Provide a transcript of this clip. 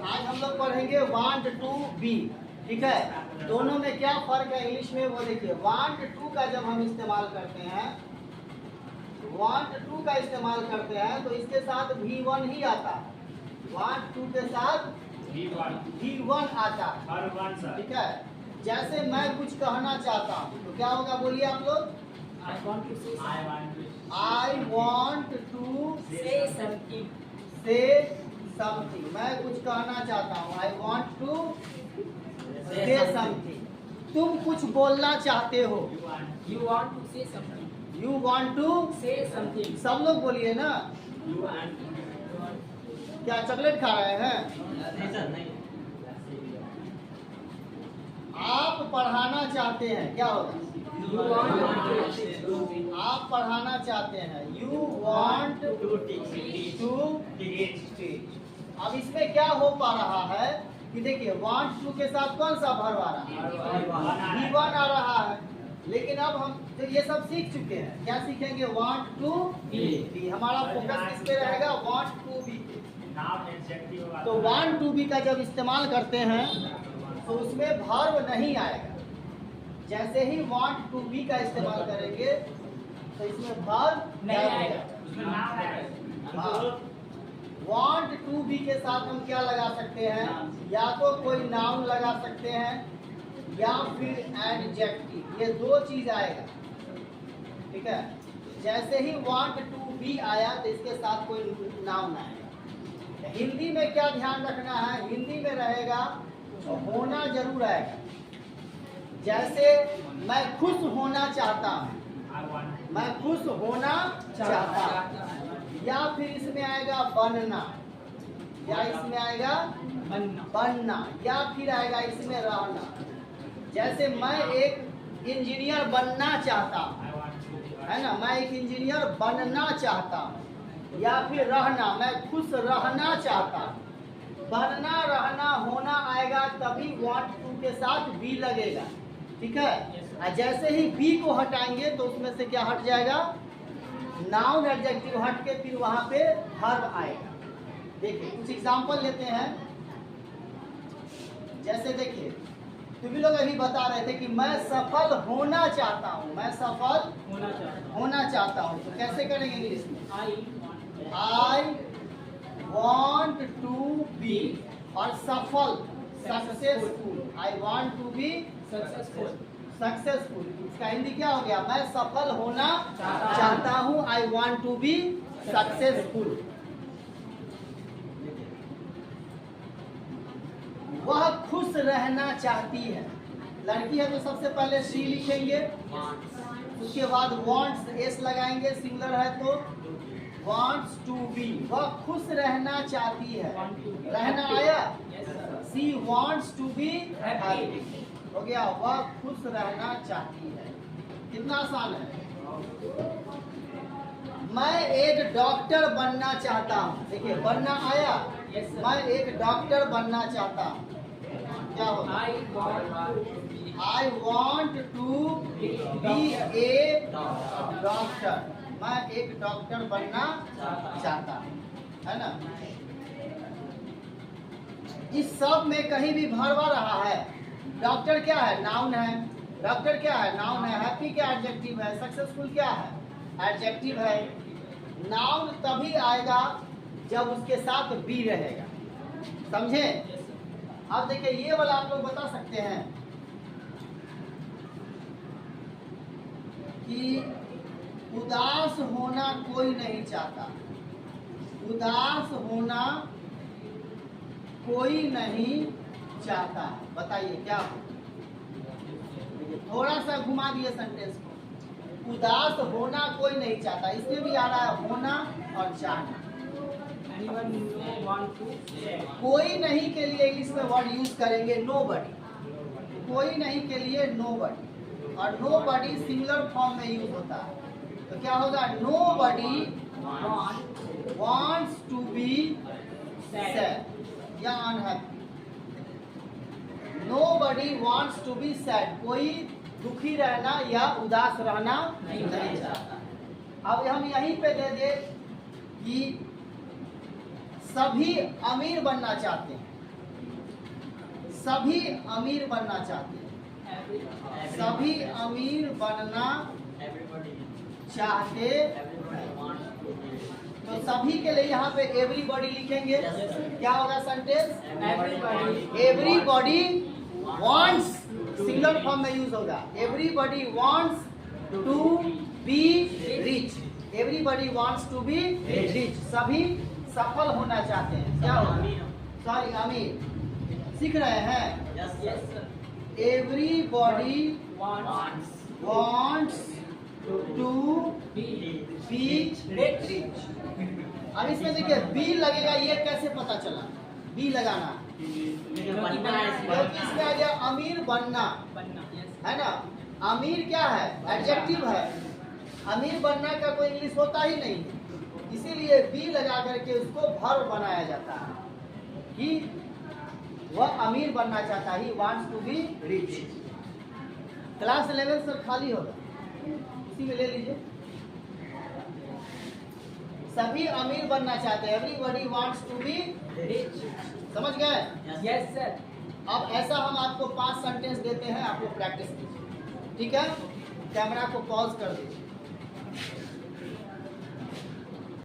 आज हम लोग पढ़ेंगे वांट टू बी। ठीक है, दोनों में क्या फर्क है इंग्लिश में वो देखिए। वांट टू का जब हम इस्तेमाल करते हैं, वांट टू का इस्तेमाल करते हैं तो इसके साथ V1 ही आता है। वांट टू के साथ V1 आता है। ठीक है, जैसे मैं कुछ कहना चाहता हूँ तो क्या होगा, बोलिए आप लोग। I want to say something. I want to Say something. say something। मैं कुछ कहना चाहता हूँ। I want to say something। तुम कुछ बोलना चाहते हो। You want to say something. You want to Say something. सब लोग बोलिए ना। You want. क्या चॉकलेट खा रहे हैं? नहीं सर नहीं। आप पढ़ाना चाहते हैं, क्या होगा? You want to. आप पढ़ाना चाहते हैं। You want to teach। अब इसमें क्या हो पा रहा है कि देखिए want to के साथ कौन सा वर्ब आ रहा है? V1 आ रहा है। लेकिन अब हम तो ये सब सीख चुके हैं। क्या सीखेंगे? want to be। हमारा फोकस किस पे रहेगा? want to be। तो want to be का जब इस्तेमाल करते हैं तो उसमें वर्ब नहीं आएगा। जैसे ही want to be का इस्तेमाल करेंगे तो इसमें वर्ब नहीं आएगा। हाँ, want to be के साथ हम क्या लगा सकते हैं? या तो कोई नाउन लगा सकते हैं या फिर एडजेक्टिव। ये दो चीज आएगा। ठीक है, जैसे ही want to be आया तो इसके साथ कोई नाउन आएगा। हिंदी में क्या ध्यान रखना है? हिंदी में रहेगा होना जरूर आएगा। जैसे मैं खुश होना चाहता हूँ, मैं खुश होना चाहता हूँ। या फिर इसमें आएगा बनना, या इसमें आएगा बनना, या फिर आएगा इसमें रहना। जैसे मैं एक इंजीनियर बनना चाहता हूँ, है ना, मैं एक इंजीनियर बनना चाहता हूँ। या फिर रहना, मैं खुश रहना चाहता हूँ। बनना, रहना, होना आएगा तभी want to के साथ बी लगेगा। ठीक है, जैसे ही बी को हटाएंगे तो उसमें से क्या हट जाएगा? नाउन एडजेक्टिव हट के फिर वहां पे वर्ब आएगा। देखिए कुछ एग्जांपल लेते हैं। जैसे देखिए, तुम लोग अभी बता रहे थे कि मैं सफल होना चाहता हूँ, मैं सफल होना चाहता हूँ। तो कैसे करेंगे इंग्लिश में? I want to be। और सफल, successful. I want to be successful. इसका हिंदी क्या हो गया? मैं सफल होना चाहता हूँ। I want to be successful. वह खुश रहना चाहती है। लड़की है तो सबसे पहले शी लिखेंगे, उसके बाद wants एस लगाएंगे, सिंगुलर है तो wants to be। वह खुश रहना चाहती है। रहना आया? She wants to be happy। हो गया, वह खुश रहना चाहती है। कितना आसान है। मैं एक डॉक्टर बनना चाहता हूँ। देखिए बनना आया? मैं एक डॉक्टर बनना चाहता हूँ। क्या होगा? I want to be a doctor। मैं एक डॉक्टर बनना चाहता हूँ, है ना। इस सब में कहीं भी वर्ब आ रहा है। डॉक्टर क्या है? नाउन है। डॉक्टर क्या है? नाउन है। हैप्पी क्या एडजेक्टिव है? सक्सेसफुल क्या है? एडजेक्टिव है। नाउन तभी आएगा जब उसके साथ बी रहेगा। समझे? अब देखिए ये वाला आप लोग बता सकते हैं कि उदास होना कोई नहीं चाहता। उदास होना कोई नहीं चाहता। बताइए क्या हो? थोड़ा सा घुमा दिए सेंटेंस को। उदास होना कोई नहीं चाहता, इसमें भी आ रहा है होना और चाहना। कोई नहीं के लिए इंग्लिश में वर्ड यूज करेंगे नोबडी। कोई नहीं के लिए नोबडी, और नोबडी सिंगुलर फॉर्म में यूज होता है। तो क्या होगा? Nobody wants to be sad या unhappy. Nobody wants to be sad। कोई दुखी रहना या उदास रहना नहीं चाहता। अब हम यहीं पे दे दे कि सभी अमीर बनना चाहते हैं। सभी अमीर बनना चाहते हैं, सभी अमीर बनना Everybody. चाहते। Everybody wants to be. तो सभी के लिए यहाँ पे एवरीबॉडी लिखेंगे। Yes, sir. क्या होगा sentence? Everybody. Everybody wants, single form में यूज होगा। Everybody wants to be rich, everybody wants to be rich, सभी सफल होना चाहते हैं। क्या होगा? सॉरी, अमीर। सीख रहे हैं? Yes, yes, sir. Everybody Wants wants to be be rich. अब इसमें देखिए बी लगेगा, ये कैसे पता चला? बी लगाना बनना है क्योंकि इसमें आ गया अमीर बनना, है ना? अमीर क्या है? एडजेक्टिव है। अमीर बनना का कोई इंग्लिश होता ही नहीं, इसीलिए बी लगा करके उसको वर्ब बनाया जाता है कि वह अमीर बनना चाहता है। He wants to be rich. Class 11 sir खाली होगा, इसी में ले लीजिए। सभी अमीर बनना चाहते हैं, everybody wants to be rich. समझ गए? Yes, sir. अब ऐसा हम आपको 5 सेंटेंस देते हैं, आप लोग प्रैक्टिस कीजिए, ठीक है? कैमरा को पॉज कर दीजिए।